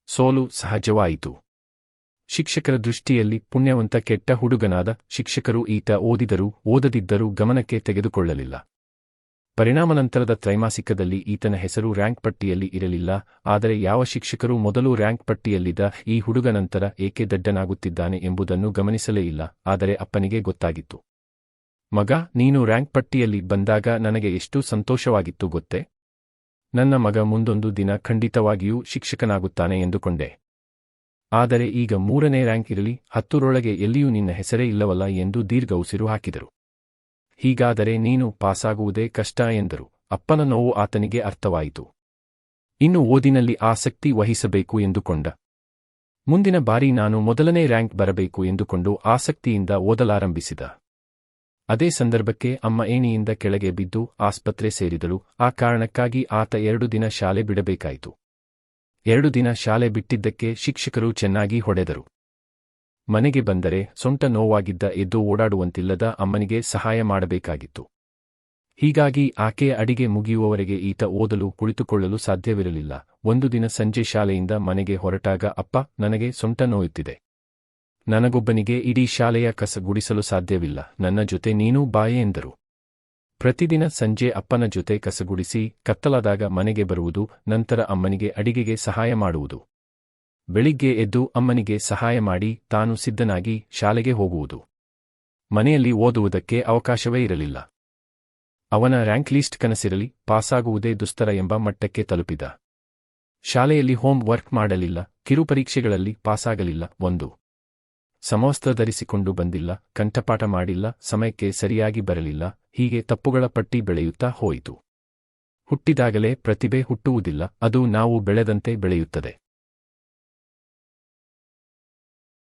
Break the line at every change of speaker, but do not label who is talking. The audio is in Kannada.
ಸೋಲು ಸಹಜವಾಯಿತು. ಶಿಕ್ಷಕರ ದೃಷ್ಟಿಯಲ್ಲಿ ಪುಣ್ಯವಂತ ಕೆಟ್ಟ ಹುಡುಗನಾದ. ಶಿಕ್ಷಕರು ಈತ ಓದಿದರೂ ಓದದಿದ್ದರೂ ಗಮನಕ್ಕೆ ತೆಗೆದುಕೊಳ್ಳಲಿಲ್ಲ. ಪರಿಣಾಮನಂತರದ ತ್ರೈಮಾಸಿಕದಲ್ಲಿ ಈತನ ಹೆಸರು ರ್ಯಾಂಕ್ ಪಟ್ಟಿಯಲ್ಲಿ ಇರಲಿಲ್ಲ. ಆದರೆ ಯಾವ ಶಿಕ್ಷಕರು ಮೊದಲು ರ್ಯಾಂಕ್ ಪಟ್ಟಿಯಲ್ಲಿದ್ದ ಈ ಹುಡುಗ ನಂತರ ಏಕೆ ದಡ್ಡನಾಗುತ್ತಿದ್ದಾನೆ ಎಂಬುದನ್ನು ಗಮನಿಸಲೇ ಇಲ್ಲ. ಆದರೆ ಅಪ್ಪನಿಗೆ ಗೊತ್ತಾಗಿತ್ತು. ಮಗ, ನೀನು ರ್ಯಾಂಕ್ ಪಟ್ಟಿಯಲ್ಲಿ ಬಂದಾಗ ನನಗೆ ಎಷ್ಟು ಸಂತೋಷವಾಗಿತ್ತು ಗೊತ್ತೇ? ನನ್ನ ಮಗ ಮುಂದೊಂದು ದಿನ ಖಂಡಿತವಾಗಿಯೂ ಶಿಕ್ಷಕನಾಗುತ್ತಾನೆ ಎಂದುಕೊಂಡೆ. ಆದರೆ ಈಗ 3ನೇ ರ್ಯಾಂಕ್ ಇರಲಿ 10ರೊಳಗೆ ಎಲ್ಲಿಯೂ ನಿನ್ನ ಹೆಸರೇ ಇಲ್ಲವಲ್ಲ ಎಂದು ದೀರ್ಘ ಉಸಿರು ಹಾಕಿದರು. ಹೀಗಾದರೆ ನೀನು ಪಾಸಾಗುವುದೇ ಕಷ್ಟ ಎಂದರು. ಅಪ್ಪನ ನೋವು ಆತನಿಗೆ ಅರ್ಥವಾಯಿತು. ಇನ್ನು ಓದಿನಲ್ಲಿ ಆಸಕ್ತಿ ವಹಿಸಬೇಕು ಎಂದುಕೊಂಡ. ಮುಂದಿನ ಬಾರಿ ನಾನು ಮೊದಲನೇ ರ್ಯಾಂಕ್ ಬರಬೇಕು ಎಂದುಕೊಂಡು ಆಸಕ್ತಿಯಿಂದ ಓದಲಾರಂಭಿಸಿದ. ಅದೇ ಸಂದರ್ಭಕ್ಕೆ ಅಮ್ಮ ಏಣಿಯಿಂದ ಕೆಳಗೆ ಬಿದ್ದು ಆಸ್ಪತ್ರೆ ಸೇರಿದಳು. ಆ ಕಾರಣಕ್ಕಾಗಿ ಆತ 2 ದಿನ ಶಾಲೆ ಬಿಡಬೇಕಾಯಿತು. 2 ದಿನ ಶಾಲೆ ಬಿಟ್ಟಿದ್ದಕ್ಕೆ ಶಿಕ್ಷಕರು ಚೆನ್ನಾಗಿ ಹೊಡೆದರು. ಮನೆಗೆ ಬಂದರೆ ಸೊಂಟ ನೋವಾಗಿದ್ದ ಎದ್ದು ಓಡಾಡುವಂತಿಲ್ಲದ ಅಮ್ಮನಿಗೆ ಸಹಾಯ ಮಾಡಬೇಕಾಗಿತ್ತು. ಹೀಗಾಗಿ ಆಕೆಯ ಅಡಿಗೆ ಮುಗಿಯುವವರೆಗೆ ಈತ ಓದಲು ಕುಳಿತುಕೊಳ್ಳಲು ಸಾಧ್ಯವಿರಲಿಲ್ಲ. ಒಂದು ದಿನ ಸಂಜೆ ಶಾಲೆಯಿಂದ ಮನೆಗೆ ಹೊರಟಾಗ, ಅಪ್ಪ, ನನಗೆ ಸೊಂಟ ನೋಯುತ್ತಿದೆ. ನನಗೊಬ್ಬನಿಗೆ ಇಡೀ ಶಾಲೆಯ ಕಸ ಗುಡಿಸಲು ಸಾಧ್ಯವಿಲ್ಲ. ನನ್ನ ಜೊತೆ ನೀನೂ ಬಾಯೆ ಎಂದರು. ಪ್ರತಿದಿನ ಸಂಜೆ ಅಪ್ಪನ ಜೊತೆ ಕಸಗುಡಿಸಿ ಕತ್ತಲಾದಾಗ ಮನೆಗೆ ಬರುವುದು. ನಂತರ ಅಮ್ಮನಿಗೆ ಅಡಿಗೆಗೆ ಸಹಾಯ ಮಾಡುವುದು. ಬೆಳಿಗ್ಗೆ ಎದ್ದು ಅಮ್ಮನಿಗೆ ಸಹಾಯ ಮಾಡಿ ತಾನು ಸಿದ್ಧನಾಗಿ ಶಾಲೆಗೆ ಹೋಗುವುದು. ಮನೆಯಲ್ಲಿ ಓದುವುದಕ್ಕೆ ಅವಕಾಶವೇ ಇರಲಿಲ್ಲ. ಅವನ ರ್ಯಾಂಕ್ ಲೀಸ್ಟ್ ಕನಸಿರಲಿ, ಪಾಸಾಗುವುದೇ ದುಸ್ತರ ಎಂಬ ಮಟ್ಟಕ್ಕೆ ತಲುಪಿದ. ಶಾಲೆಯಲ್ಲಿ ಹೋಮ್ ವರ್ಕ್ ಮಾಡಲಿಲ್ಲ, ಕಿರುಪರೀಕ್ಷೆಗಳಲ್ಲಿ ಪಾಸಾಗಲಿಲ್ಲ, ಒಂದು ಸಮವಸ್ತ್ರ ಧರಿಸಿಕೊಂಡು ಬಂದಿಲ್ಲ, ಕಂಠಪಾಠ ಮಾಡಿಲ್ಲ, ಸಮಯಕ್ಕೆ ಸರಿಯಾಗಿ ಬರಲಿಲ್ಲ. ಹೀಗೆ ತಪ್ಪುಗಳ ಪಟ್ಟಿ ಬೆಳೆಯುತ್ತಾ ಹೋಯಿತು. ಹುಟ್ಟಿದಾಗಲೇ ಪ್ರತಿಭೆ ಹುಟ್ಟುವುದಿಲ್ಲ, ಅದು ನಾವು ಬೆಳೆದಂತೆ ಬೆಳೆಯುತ್ತದೆ.